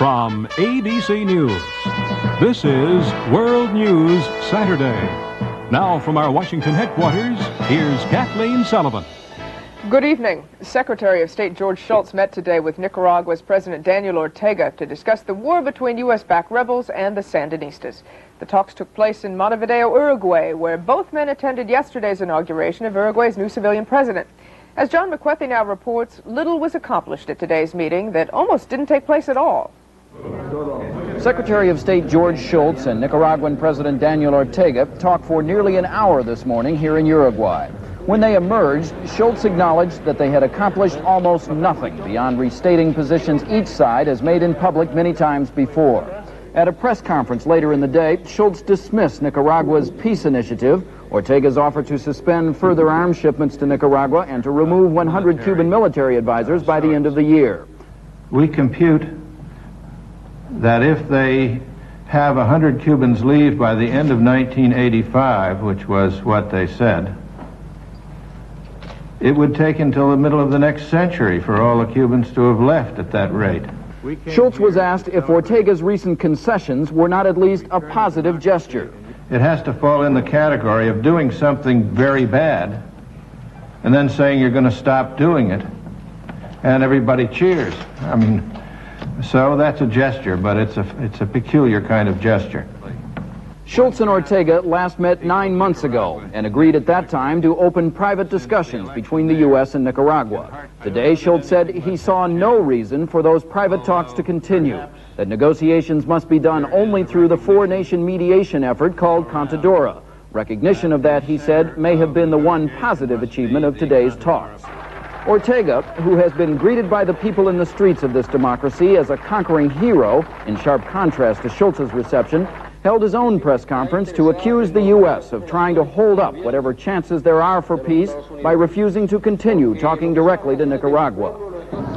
From ABC News, this is World News Saturday. Now from our Washington headquarters, here's Kathleen Sullivan. Good evening. Secretary of State George Shultz met today with Nicaragua's President Daniel Ortega to discuss the war between U.S.-backed rebels and the Sandinistas. The talks took place in Montevideo, Uruguay, where both men attended yesterday's inauguration of Uruguay's new civilian president. As John McWethy now reports, little was accomplished at today's meeting that almost didn't take place at all. Secretary of State George Shultz and Nicaraguan President Daniel Ortega talked for nearly an hour this morning here in Uruguay. When they emerged, Shultz acknowledged that they had accomplished almost nothing beyond restating positions each side has made in public many times before. At a press conference later in the day, Shultz dismissed Nicaragua's peace initiative, Ortega's offer to suspend further arms shipments to Nicaragua, and to remove 100 Cuban military advisors by the end of the year. We compute that if they have 100 Cubans leave by the end of 1985, which was what they said, it would take until the middle of the next century for all the Cubans to have left at that rate. Schultz was asked if Ortega's recent concessions were not at least a positive gesture. It has to fall in the category of doing something very bad and then saying you're going to stop doing it, and everybody cheers. I mean, so that's a gesture, but it's a peculiar kind of gesture. Shultz and Ortega last met 9 months ago and agreed at that time to open private discussions between the U.S. and Nicaragua. Today, Shultz said he saw no reason for those private talks to continue, that negotiations must be done only through the four-nation mediation effort called Contadora. Recognition of that, he said, may have been the one positive achievement of today's talks. Ortega, who has been greeted by the people in the streets of this democracy as a conquering hero, in sharp contrast to Shultz's reception, held his own press conference to accuse the U.S. of trying to hold up whatever chances there are for peace by refusing to continue talking directly to Nicaragua.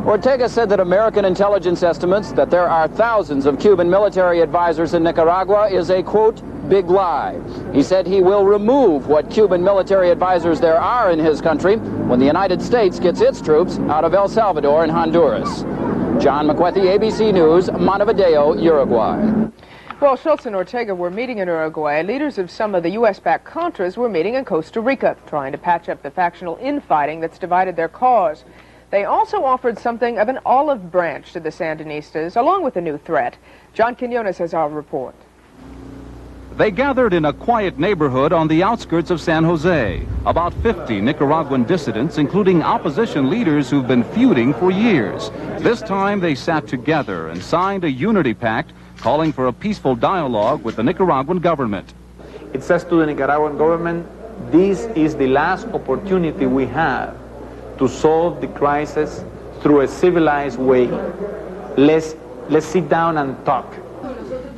Ortega said that American intelligence estimates that there are thousands of Cuban military advisors in Nicaragua is a, quote, big lie. He said he will remove what Cuban military advisors there are in his country when the United States gets its troops out of El Salvador and Honduras. John McWethy, ABC News, Montevideo, Uruguay. While Shultz and Ortega were meeting in Uruguay, leaders of some of the U.S.-backed Contras were meeting in Costa Rica, trying to patch up the factional infighting that's divided their cause. They also offered something of an olive branch to the Sandinistas, along with a new threat. John Quinones has our report. They gathered in a quiet neighborhood on the outskirts of San Jose. About 50 Nicaraguan dissidents, including opposition leaders who've been feuding for years. This time they sat together and signed a unity pact calling for a peaceful dialogue with the Nicaraguan government. It says to the Nicaraguan government, this is the last opportunity we have to solve the crisis through a civilized way. Let's sit down and talk.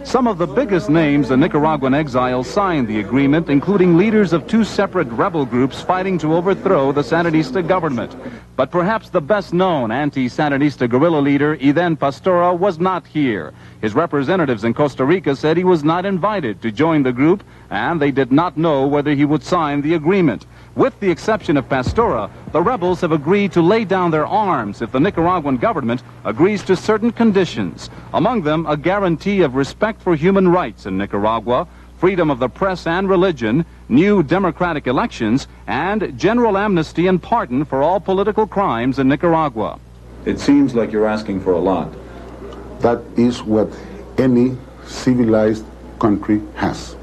Some of the biggest names in Nicaraguan exile signed the agreement, including leaders of two separate rebel groups fighting to overthrow the Sandinista government. But perhaps the best-known anti-Sandinista guerrilla leader, Iden Pastora, was not here. His representatives in Costa Rica said he was not invited to join the group, and they did not know whether he would sign the agreement. With the exception of Pastora, the rebels have agreed to lay down their arms if the Nicaraguan government agrees to certain conditions. Among them, a guarantee of respect for human rights in Nicaragua, freedom of the press and religion, new democratic elections, and general amnesty and pardon for all political crimes in Nicaragua. It seems like you're asking for a lot. That is what any civilized country has.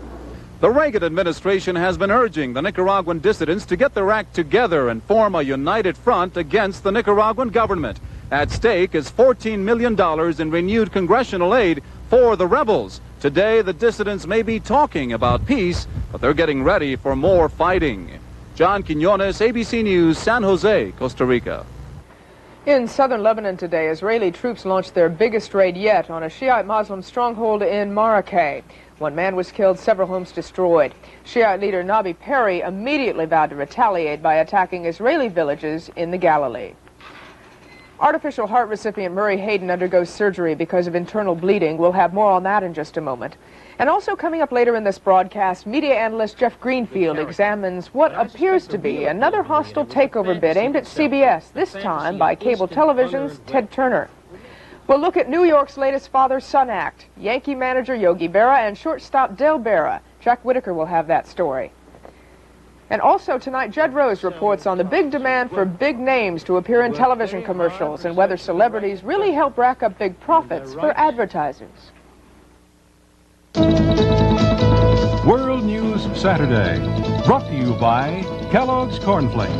The Reagan administration has been urging the Nicaraguan dissidents to get their act together and form a united front against the Nicaraguan government. At stake is $14 million in renewed congressional aid for the rebels. Today, the dissidents may be talking about peace, but they're getting ready for more fighting. John Quinones, ABC News, San Jose, Costa Rica. In southern Lebanon today, Israeli troops launched their biggest raid yet on a Shiite Muslim stronghold in Maracay. One man was killed, several homes destroyed. Shiite leader Nabi Perry immediately vowed to retaliate by attacking Israeli villages in the Galilee. Artificial heart recipient Murray Hayden undergoes surgery because of internal bleeding. We'll have more on that in just a moment. And also coming up later in this broadcast, media analyst Jeff Greenfield examines what appears to be another hostile takeover bid aimed at CBS, this time by cable television's Ted Turner. We'll look at New York's latest father-son act. Yankee manager Yogi Berra and shortstop Del Berra. Jack Whitaker will have that story. And also tonight, Judd Rose reports on the big demand for big names to appear in television commercials and whether celebrities really help rack up big profits for advertisers. World News Saturday, brought to you by Kellogg's Corn Flakes.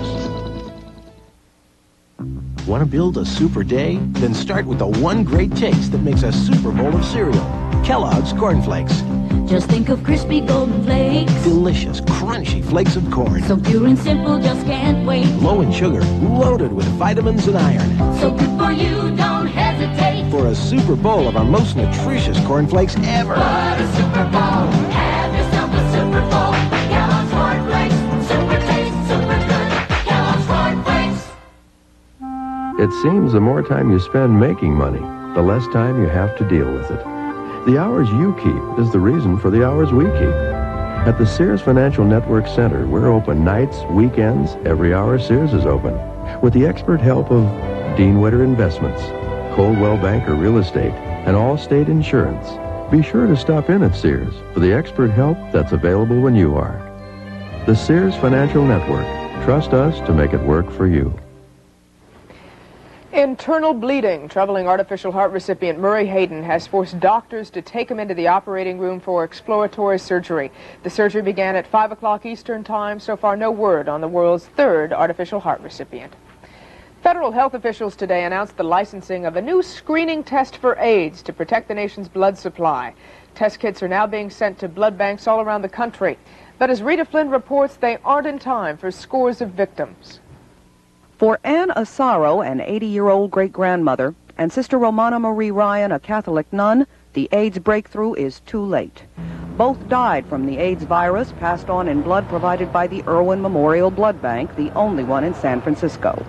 Want to build a super day? Then start with the one great taste that makes a super bowl of cereal. Kellogg's Corn Flakes. Just think of crispy golden flakes. Delicious, crunchy flakes of corn. So pure and simple, just can't wait. Low in sugar, loaded with vitamins and iron. So good for you, don't hesitate. For a super bowl of our most nutritious corn flakes ever. What a super bowl. Have yourself a super bowl. Kellogg's Corn Flakes. Super taste, super good. Kellogg's Corn Flakes. It seems the more time you spend making money, the less time you have to deal with it. The hours you keep is the reason for the hours we keep. At the Sears Financial Network Center, we're open nights, weekends, every hour Sears is open. With the expert help of Dean Witter Investments, Coldwell Banker Real Estate, and Allstate Insurance. Be sure to stop in at Sears for the expert help that's available when you are. The Sears Financial Network. Trust us to make it work for you. Internal bleeding troubling artificial heart recipient Murray Hayden has forced doctors to take him into the operating room for exploratory surgery. The surgery began at 5 o'clock Eastern Time. So far, no word on the world's third artificial heart recipient. Federal health officials today announced the licensing of a new screening test for AIDS to protect the nation's blood supply. Test kits are now being sent to blood banks all around the country. But as Rita Flynn reports, they aren't in time for scores of victims. For Anne Asaro, an 80-year-old great-grandmother, and Sister Romana Marie Ryan, a Catholic nun, the AIDS breakthrough is too late. Both died from the AIDS virus passed on in blood provided by the Irwin Memorial Blood Bank, the only one in San Francisco.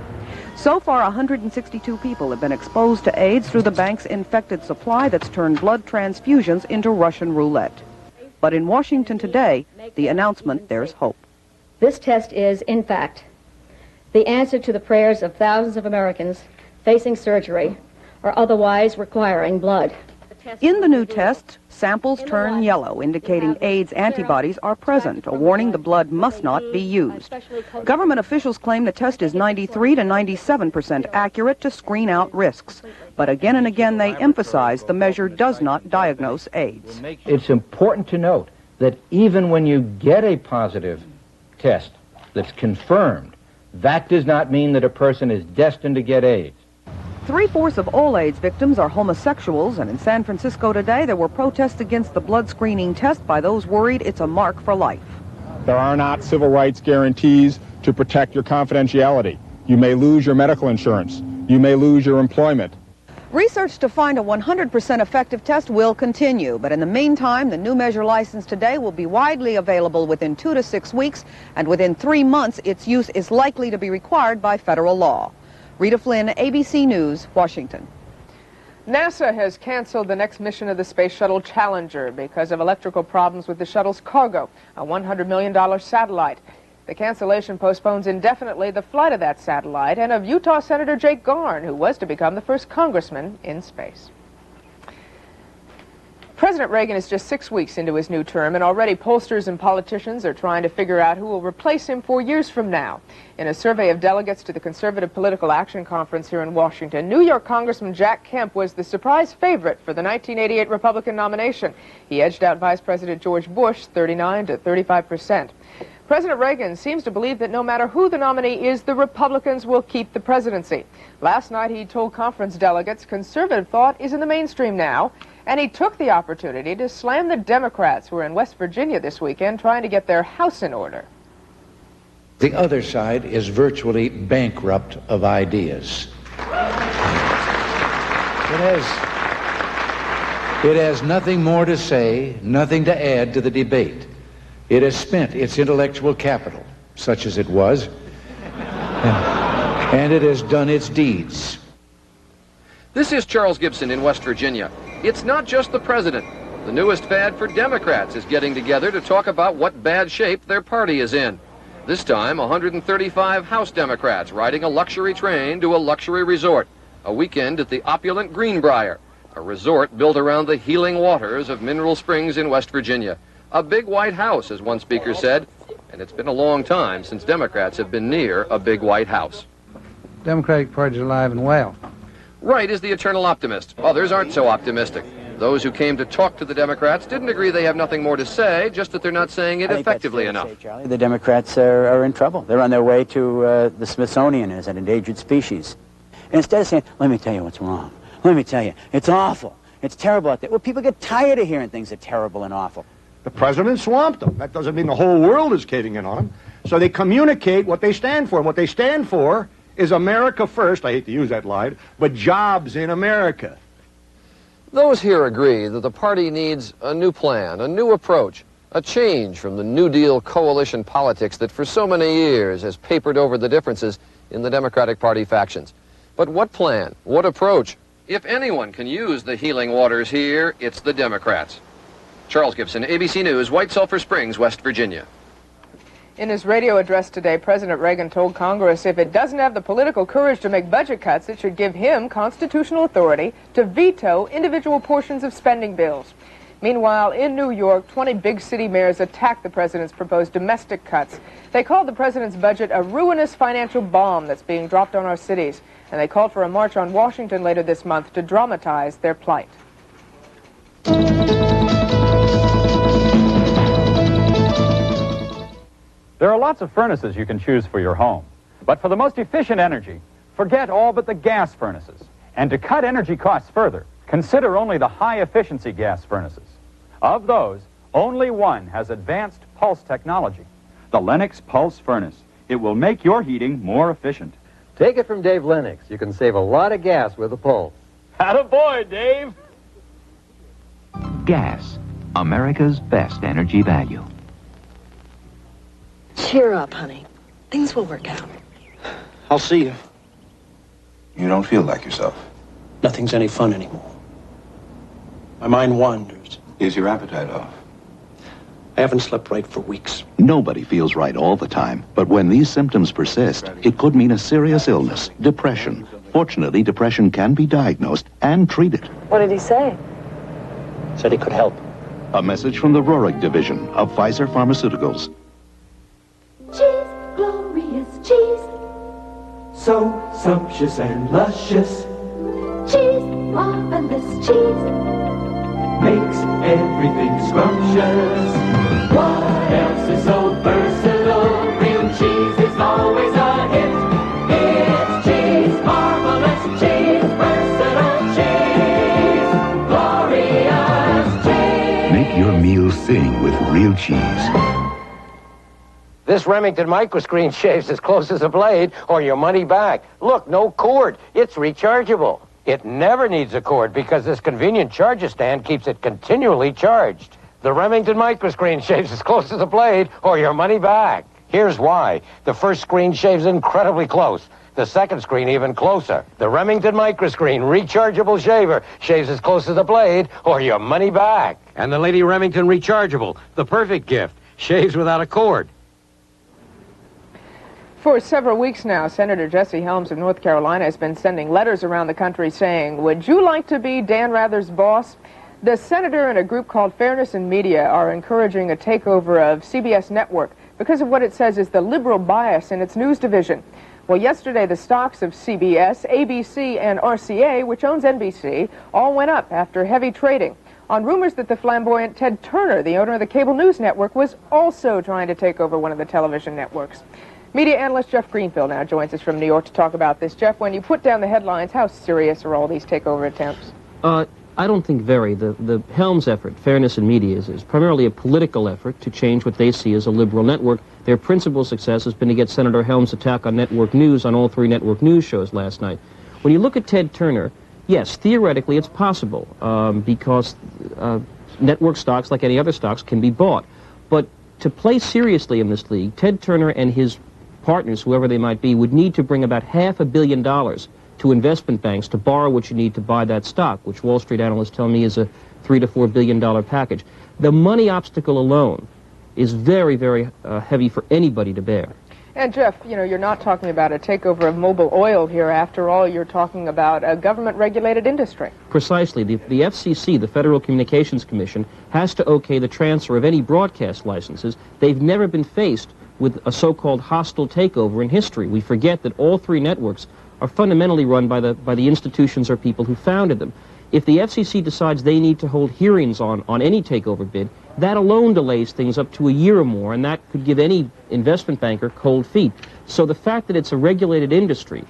So far, 162 people have been exposed to AIDS through the bank's infected supply that's turned blood transfusions into Russian roulette. But in Washington today, the announcement, there's hope. This test is, in fact, the answer to the prayers of thousands of Americans facing surgery or otherwise requiring blood. In the new test, samples turn yellow, indicating AIDS antibodies are present, a warning the blood must not be used. Government officials claim the test is 93 to 97% accurate to screen out risks. But again and again they emphasize the measure does not diagnose AIDS. It's important to note that even when you get a positive test that's confirmed, that does not mean that a person is destined to get AIDS. 3/4 of all AIDS victims are homosexuals, and in San Francisco today there were protests against the blood screening test by those worried it's a mark for life. There are not civil rights guarantees to protect your confidentiality. You may lose your medical insurance. You may lose your employment. Research to find a 100% effective test will continue, but in the meantime, the new measure license today will be widely available within 2 to 6 weeks, and within 3 months, its use is likely to be required by federal law. Rita Flynn, ABC News, Washington. NASA has canceled the next mission of the Space Shuttle Challenger because of electrical problems with the shuttle's cargo, a $100 million satellite. The cancellation postpones indefinitely the flight of that satellite and of Utah Senator Jake Garn, who was to become the first congressman in space. President Reagan is just 6 weeks into his new term, and already pollsters and politicians are trying to figure out who will replace him 4 years from now. In a survey of delegates to the Conservative Political Action Conference here in Washington, New York Congressman Jack Kemp was the surprise favorite for the 1988 Republican nomination. He edged out Vice President George Bush 39 to 35%. President Reagan seems to believe that no matter who the nominee is, the Republicans will keep the presidency. Last night he told conference delegates conservative thought is in the mainstream now, and he took the opportunity to slam the Democrats who are in West Virginia this weekend trying to get their house in order. The other side is virtually bankrupt of ideas. It has nothing more to say, nothing to add to the debate. It has spent its intellectual capital, such as it was, and it has done its deeds. This is Charles Gibson in West Virginia. It's not just the president. The newest fad for Democrats is getting together to talk about what bad shape their party is in. This time, 135 House Democrats riding a luxury train to a luxury resort. a weekend at the opulent Greenbrier, a resort built around the healing waters of Mineral Springs in West Virginia. A big white house, as one speaker said, and it's been a long time since Democrats have been near a big white house. Democratic Party's alive and well. Wright is the eternal optimist. Others aren't so optimistic. Those who came to talk to the Democrats didn't agree they have nothing more to say, just that they're not saying it effectively enough. Charlie, the Democrats are in trouble. They're on their way to the Smithsonian as an endangered species. And instead of saying, let me tell you what's wrong, let me tell you, it's awful, it's terrible out there. Well, people get tired of hearing things that are terrible and awful. The president swamped them. That doesn't mean the whole world is caving in on them. So they communicate what they stand for. And what they stand for is America first, I hate to use that line, but jobs in America. Those here agree that the party needs a new plan, a new approach, a change from the New Deal coalition politics that for so many years has papered over the differences in the Democratic Party factions. But what plan, what approach? If anyone can use the healing waters here, it's the Democrats. Charles Gibson, ABC News, White Sulphur Springs, West Virginia. In his radio address today, President Reagan told Congress if it doesn't have the political courage to make budget cuts, it should give him constitutional authority to veto individual portions of spending bills. Meanwhile, in New York, 20 big city mayors attacked the president's proposed domestic cuts. They called the president's budget a ruinous financial bomb that's being dropped on our cities, and they called for a march on Washington later this month to dramatize their plight. There are lots of furnaces you can choose for your home. But for the most efficient energy, forget all but the gas furnaces. And to cut energy costs further, consider only the high-efficiency gas furnaces. Of those, only one has advanced pulse technology, the Lennox Pulse Furnace. It will make your heating more efficient. Take it from Dave Lennox. You can save a lot of gas with a Pulse. Attaboy, Dave! Gas, America's best energy value. Cheer up, honey. Things will work out. I'll see you. You don't feel like yourself. Nothing's any fun anymore. My mind wanders. Is your appetite off? I haven't slept right for weeks. Nobody feels right all the time, but when these symptoms persist, it could mean a serious illness, depression. Fortunately, depression can be diagnosed and treated. What did he say? Said he could help. A message from the Roerich division of Pfizer Pharmaceuticals. Cheese, glorious cheese. So sumptuous and luscious. Cheese, marvelous cheese. Makes everything scrumptious. What else is so versatile? Real cheese is always a hit. It's cheese, marvelous cheese, versatile cheese, glorious cheese. Make your meal sing with real cheese. This Remington microscreen shaves as close as a blade, or your money back. Look, no cord. It's rechargeable. It never needs a cord because this convenient charger stand keeps it continually charged. The Remington microscreen shaves as close as a blade, or your money back. Here's why. The first screen shaves incredibly close. The second screen even closer. The Remington microscreen rechargeable shaver shaves as close as a blade, or your money back. And the Lady Remington rechargeable, the perfect gift, shaves without a cord. For several weeks now, Senator Jesse Helms of North Carolina has been sending letters around the country saying, would you like to be Dan Rather's boss? The senator and a group called Fairness in Media are encouraging a takeover of CBS Network because of what it says is the liberal bias in its news division. Well, yesterday the stocks of CBS, ABC, and RCA, which owns NBC, all went up after heavy trading on rumors that the flamboyant Ted Turner, the owner of the cable news network, was also trying to take over one of the television networks. Media analyst Jeff Greenfield now joins us from New York to talk about this. Jeff, when you put down the headlines, how serious are all these takeover attempts? I don't think very. The Helms effort, Fairness in Media, is primarily a political effort to change what they see as a liberal network. Their principal success has been to get Senator Helms' attack on network news on all three network news shows last night. When you look at Ted Turner, yes, theoretically it's possible because network stocks, like any other stocks, can be bought. But to play seriously in this league, Ted Turner and his partners, whoever they might be, would need to bring about $500 million to investment banks to borrow what you need to buy that stock, which Wall Street analysts tell me is a $3 to $4 billion package. The money obstacle alone is very, very heavy for anybody to bear. And Jeff, you know, you're not talking about a takeover of Mobil Oil here. After all, you're talking about a government-regulated industry. Precisely. The FCC, the Federal Communications Commission, has to okay the transfer of any broadcast licenses. They've never been faced with a so-called hostile takeover in history. We forget that all three networks are fundamentally run by the institutions or people who founded them. If the FCC decides they need to hold hearings on any takeover bid, that alone delays things up to a year or more, and that could give any investment banker cold feet. So the fact that it's a regulated industry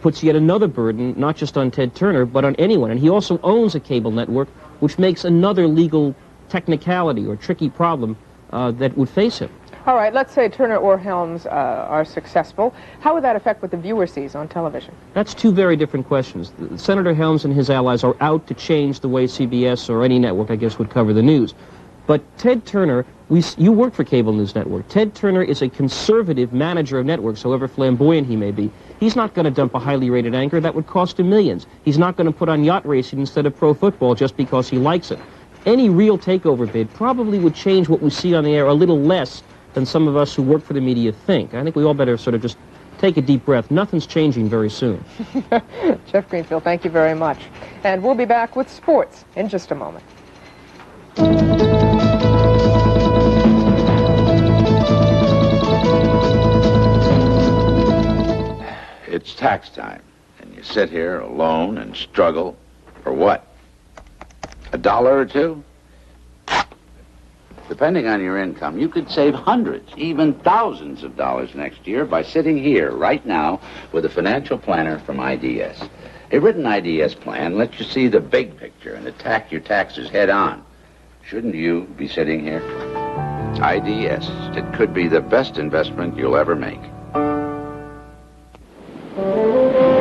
puts yet another burden, not just on Ted Turner, but on anyone. And he also owns a cable network, which makes another legal technicality or tricky problem that would face him. All right, let's say Turner or Helms are successful. How would that affect what the viewer sees on television? That's two very different questions. Senator Helms and his allies are out to change the way CBS or any network, I guess, would cover the news. But Ted Turner, you work for Cable News Network. Ted Turner is a conservative manager of networks, however flamboyant he may be. He's not going to dump a highly rated anchor. That would cost him millions. He's not going to put on yacht racing instead of pro football just because he likes it. Any real takeover bid probably would change what we see on the air a little less than some of us who work for the media think. I think we all better sort of just take a deep breath. Nothing's changing very soon. Jeff Greenfield, thank you very much. And we'll be back with sports in just a moment. It's tax time, and you sit here alone and struggle for what? $1 or $2? Depending on your income, you could save hundreds, even thousands of dollars next year by sitting here right now with a financial planner from IDS. A written IDS plan lets you see the big picture and attack your taxes head on. Shouldn't you be sitting here? IDS. It could be the best investment you'll ever make.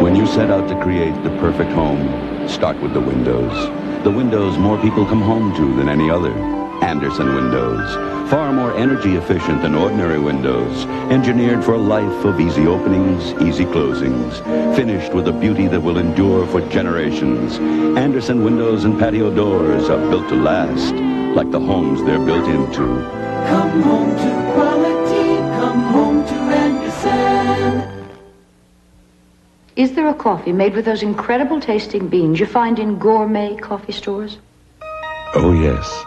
When you set out to create the perfect home, start with the windows. The windows more people come home to than any other. Andersen Windows. Far more energy efficient than ordinary windows. Engineered for a life of easy openings, easy closings. Finished with a beauty that will endure for generations. Andersen Windows and patio doors are built to last, like the homes they're built into. Come home to quality, come home to Andersen. Is there a coffee made with those incredible tasting beans you find in gourmet coffee stores? Oh, yes.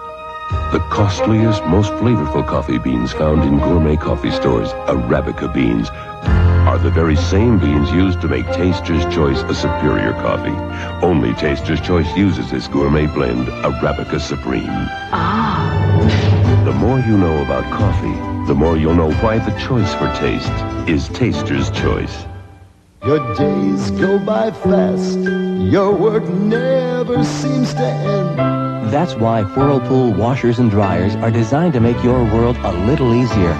The costliest, most flavorful coffee beans found in gourmet coffee stores, Arabica beans, are the very same beans used to make Taster's Choice a superior coffee. Only Taster's Choice uses this gourmet blend, Arabica Supreme. Ah. The more you know about coffee, the more you'll know why the choice for taste is Taster's Choice. Your days go by fast. Your work never seems to end. That's why Whirlpool washers and dryers are designed to make your world a little easier.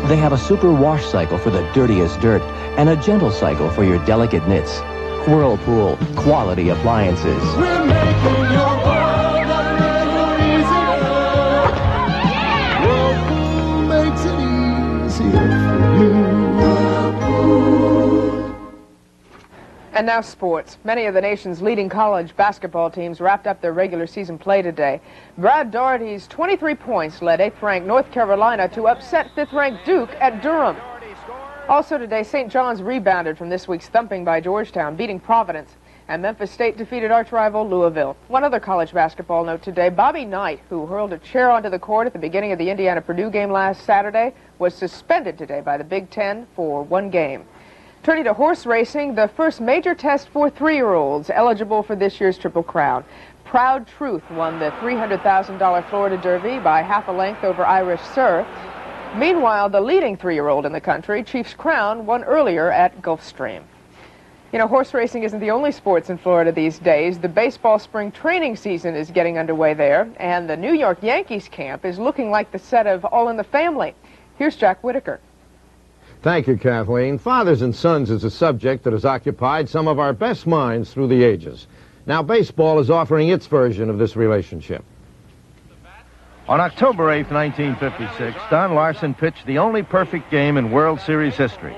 They have a super wash cycle for the dirtiest dirt and a gentle cycle for your delicate knits. Whirlpool, quality appliances. We're making your world a little easier. Whirlpool makes it easier for you. And now sports. Many of the nation's leading college basketball teams wrapped up their regular season play today. Brad Daugherty's 23 points led 8th-ranked North Carolina to upset 5th-ranked Duke at Durham. Also today, St. John's rebounded from this week's thumping by Georgetown, beating Providence, and Memphis State defeated arch-rival Louisville. One other college basketball note today, Bobby Knight, who hurled a chair onto the court at the beginning of the Indiana-Purdue game last Saturday, was suspended today by the Big Ten for 1 game. Turning to horse racing, the first major test for 3-year-olds eligible for this year's Triple Crown. Proud Truth won the $300,000 Florida Derby by half a length over Irish Sir. Meanwhile, the leading 3-year-old in the country, Chief's Crown, won earlier at Gulfstream. You know, horse racing isn't the only sports in Florida these days. The baseball spring training season is getting underway there, and the New York Yankees camp is looking like the set of All in the Family. Here's Jack Whitaker. Thank you, Kathleen. Fathers and sons is a subject that has occupied some of our best minds through the ages. Now, baseball is offering its version of this relationship. On October 8, 1956, Don Larson pitched the only perfect game in World Series history.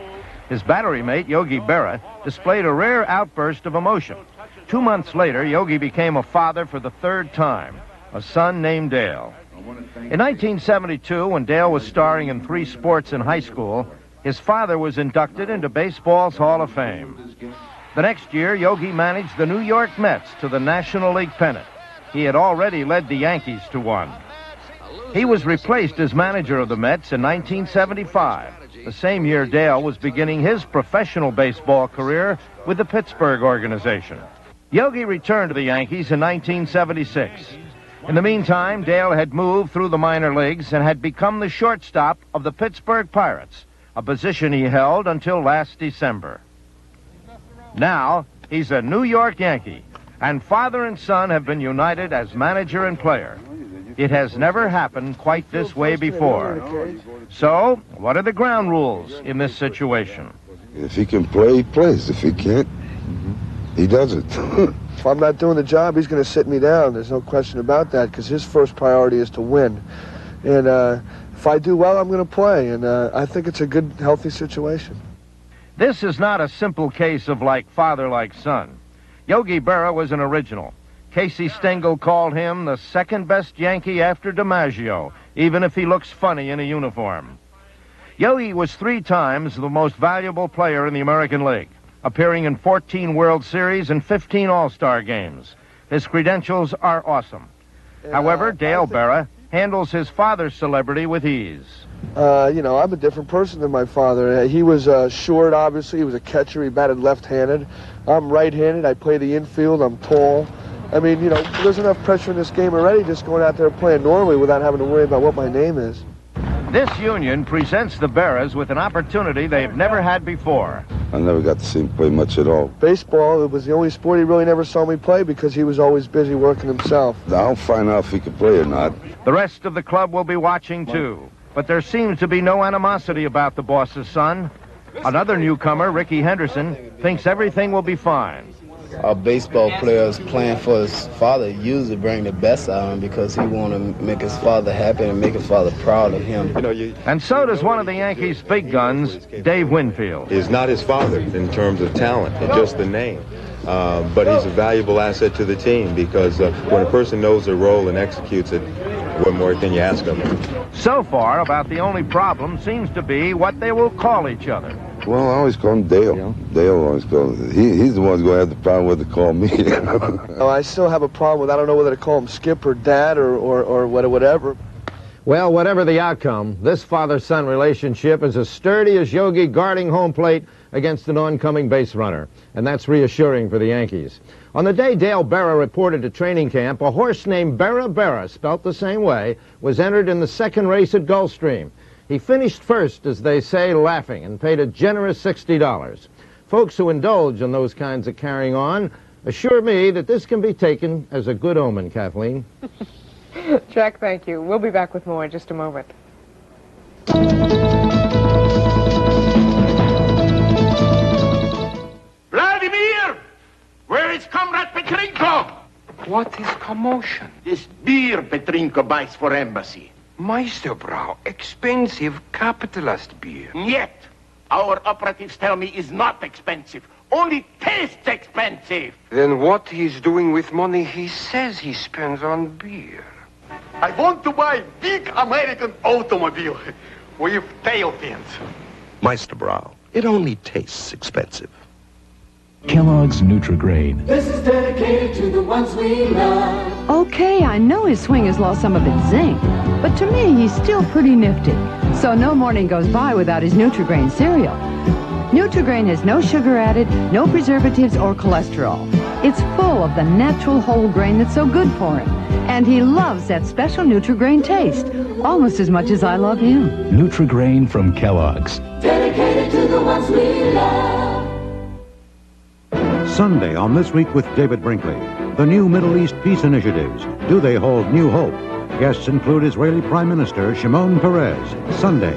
His battery mate, Yogi Berra, displayed a rare outburst of emotion. 2 months later, Yogi became a father for the 3rd time, a son named Dale. In 1972, when Dale was starring in 3 sports in high school, His father was inducted into baseball's Hall of Fame. The next year, Yogi managed the New York Mets to the National League pennant. He had already led the Yankees to one. He was replaced as manager of the Mets in 1975, the same year Dale was beginning his professional baseball career with the Pittsburgh organization. Yogi returned to the Yankees in 1976. In the meantime, Dale had moved through the minor leagues and had become the shortstop of the Pittsburgh Pirates, a position he held until last December. Now, he's a New York Yankee, and father and son have been united as manager and player. It has never happened quite this way before. So, what are the ground rules in this situation? If he can play, he plays. If he can't, he doesn't. If I'm not doing the job, he's going to sit me down. There's no question about that, because his first priority is to win. And if I do well, I'm going to play. And I think it's a good, healthy situation. This is not a simple case of like father, like son. Yogi Berra was an original. Casey Stengel called him the second best Yankee after DiMaggio, even if he looks funny in a uniform. Yogi was 3 times the most valuable player in the American League, appearing in 14 World Series and 15 All-Star games. His credentials are awesome. However, Dale Berra handles his father's celebrity with ease. You know, I'm a different person than my father. He was short, obviously. He was a catcher. He batted left-handed. I'm right-handed. I play the infield. I'm tall. I mean, you know, there's enough pressure in this game already just going out there playing normally without having to worry about what my name is. This union presents the Berras with an opportunity they've never had before. I never got to see him play much at all. Baseball, it was the only sport he really never saw me play because he was always busy working himself. I'll find out if he can play or not. The rest of the club will be watching, too. But there seems to be no animosity about the boss's son. Another newcomer, Ricky Henderson, thinks everything will be fine. Our baseball players playing for his father usually bring the best out of him because he want to make his father happy and make his father proud of him. And so does one of the Yankees' big guns, Dave Winfield. Is not his father in terms of talent, just the name. But he's a valuable asset to the team because when a person knows their role and executes it, what more can you ask of him? So far, about the only problem seems to be what they will call each other. Well, I always call him Dale. Yeah. Dale always calls him. He's the one who's going to have the problem with to call me. I still have a problem with, I don't know whether to call him Skip or Dad or whatever. Well, whatever the outcome, this father-son relationship is as sturdy as Yogi guarding home plate against an oncoming base runner. And that's reassuring for the Yankees. On the day Dale Berra reported to training camp, a horse named Berra Berra, spelt the same way, was entered in the second race at Gulfstream. He finished first, as they say, laughing, and paid a generous $60. Folks who indulge in those kinds of carrying on assure me that this can be taken as a good omen, Kathleen. Jack, thank you. We'll be back with more in just a moment. Vladimir! Where is Comrade Petrenko? What is commotion? This beer Petrenko buys for embassy. Meisterbrau, expensive capitalist beer. Yet, our operatives tell me is not expensive. Only tastes expensive. Then what he's doing with money he says he spends on beer? I want to buy big American automobile with tail fins. Meisterbrau, it only tastes expensive. Kellogg's Nutri-Grain. This is dedicated to the ones we love. Okay, I know his swing has lost some of its zing, but to me, he's still pretty nifty. So no morning goes by without his Nutri-Grain cereal. Nutri-Grain has no sugar added, no preservatives or cholesterol. It's full of the natural whole grain that's so good for him. And he loves that special Nutri-Grain taste, almost as much as I love him. Nutri-Grain from Kellogg's. Dedicated to the ones we love. Sunday on This Week with David Brinkley. The new Middle East peace initiatives. Do they hold new hope? Guests include Israeli Prime Minister Shimon Peres. Sunday.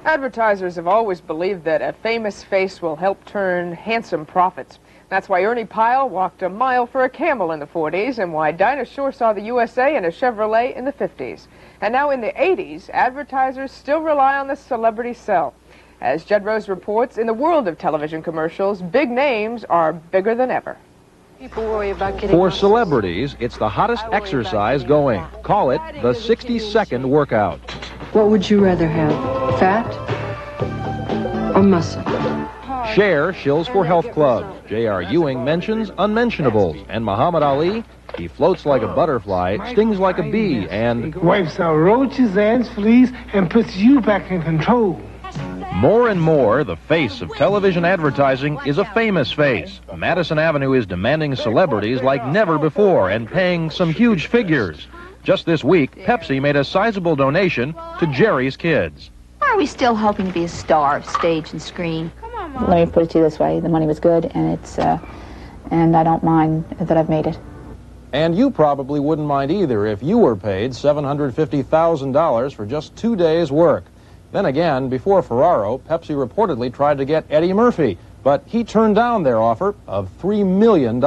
Advertisers have always believed that a famous face will help turn handsome profits. That's why Ernie Pyle walked a mile for a camel in the 40s and why Dinah Shore saw the USA in a Chevrolet in the 50s. And now in the 80s, advertisers still rely on the celebrity sell. As Judd Rose reports, in the world of television commercials, big names are bigger than ever. People worry about getting For celebrities, it's the hottest exercise going. Call it the 60-second workout. What would you rather have, fat or muscle? Cher shills for health clubs. J.R. Ewing mentions unmentionables. And Muhammad Ali, he floats like a butterfly, stings like a bee, and wipes out roaches, ants, fleas, and puts you back in control. more and more, the face of television advertising is a famous face. Madison Avenue is demanding celebrities like never before and paying some huge figures. Just this week, Pepsi made a sizable donation to Jerry's Kids. Why are we still hoping to be a star of stage and screen? Let me put it to you this way: the money was good, and and I don't mind that I've made it. And you probably wouldn't mind either if you were paid $750,000 for just 2 days' work. Then again, before Ferraro, Pepsi reportedly tried to get Eddie Murphy, but he turned down their offer of $3 million.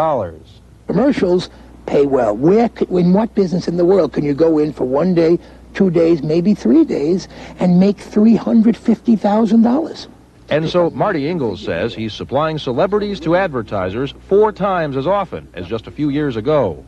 Commercials pay well. In what business in the world can you go in for 1 day, 2 days, maybe 3 days, and make $350,000? And so Marty Ingalls says he's supplying celebrities to advertisers 4 times as often as just a few years ago.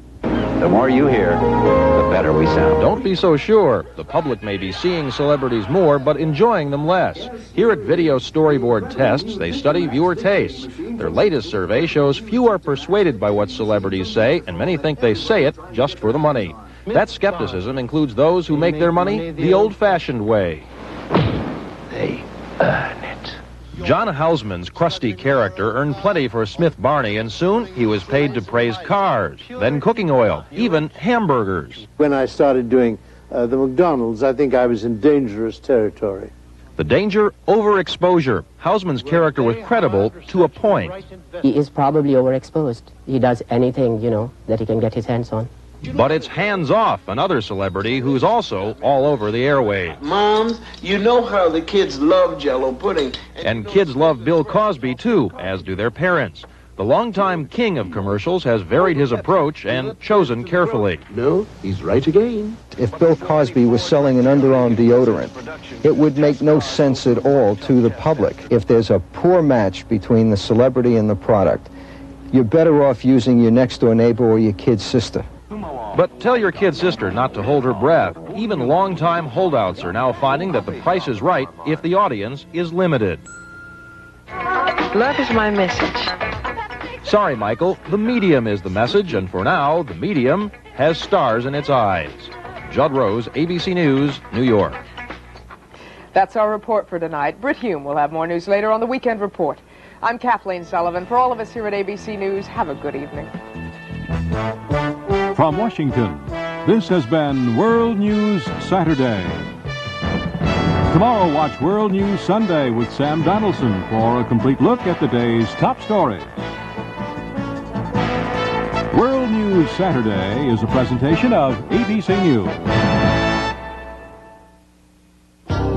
The more you hear, the better we sound. Don't be so sure. The public may be seeing celebrities more, but enjoying them less. Here at Video Storyboard Tests, they study viewer tastes. Their latest survey shows few are persuaded by what celebrities say, and many think they say it just for the money. That skepticism includes those who make their money the old-fashioned way. They earn it. John Houseman's crusty character earned plenty for Smith Barney, and soon he was paid to praise cars, then cooking oil, even hamburgers. When I started doing the McDonald's, I think I was in dangerous territory. The danger, overexposure. Houseman's character was credible to a point. He is probably overexposed. He does anything, that he can get his hands on. But it's Hands Off, another celebrity who's also all over the airwaves. Moms, you know how the kids love Jell-O pudding. And kids love Bill Cosby, too, as do their parents. The longtime king of commercials has varied his approach and chosen carefully. No, he's right again. If Bill Cosby was selling an underarm deodorant, it would make no sense at all to the public. If there's a poor match between the celebrity and the product, you're better off using your next-door neighbor or your kid's sister. But tell your kid sister not to hold her breath. Even longtime holdouts are now finding that the price is right if the audience is limited. Love is my message. Sorry, Michael, the medium is the message, and for now, the medium has stars in its eyes. Judd Rose, ABC News, New York. That's our report for tonight. Britt Hume will have more news later on the Weekend Report. I'm Kathleen Sullivan. For all of us here at ABC News, have a good evening. From Washington, this has been World News Saturday. Tomorrow, watch World News Sunday with Sam Donaldson for a complete look at the day's top stories. World News Saturday is a presentation of ABC News.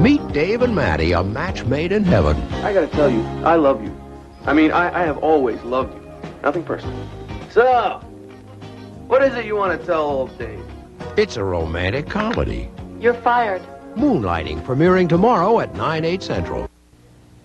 Meet Dave and Maddie, a match made in heaven. I gotta tell you, I love you. I mean, I have always loved you. Nothing personal. So, what is it you want to tell old Dave? It's a romantic comedy. You're fired. Moonlighting, premiering tomorrow at 9/8 Central.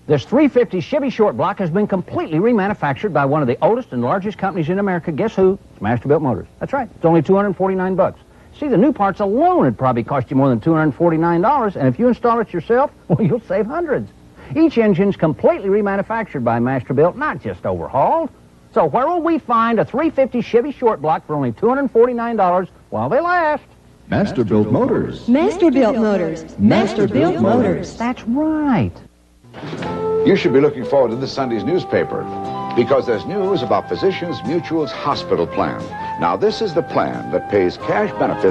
This 350 Chevy short block has been completely remanufactured by one of the oldest and largest companies in America. Guess who? It's Masterbuilt Motors. That's right. It's only $249. See, the new parts alone would probably cost you more than $249, and if you install it yourself, well, you'll save hundreds. Each engine's completely remanufactured by Masterbuilt, not just overhauled. So where will we find a 350 Chevy short block for only $249 while they last? Masterbuilt Motors. Masterbuilt Motors. Masterbuilt Motors. That's right. You should be looking forward to this Sunday's newspaper because there's news about Physicians Mutual's hospital plan. Now, this is the plan that pays cash benefits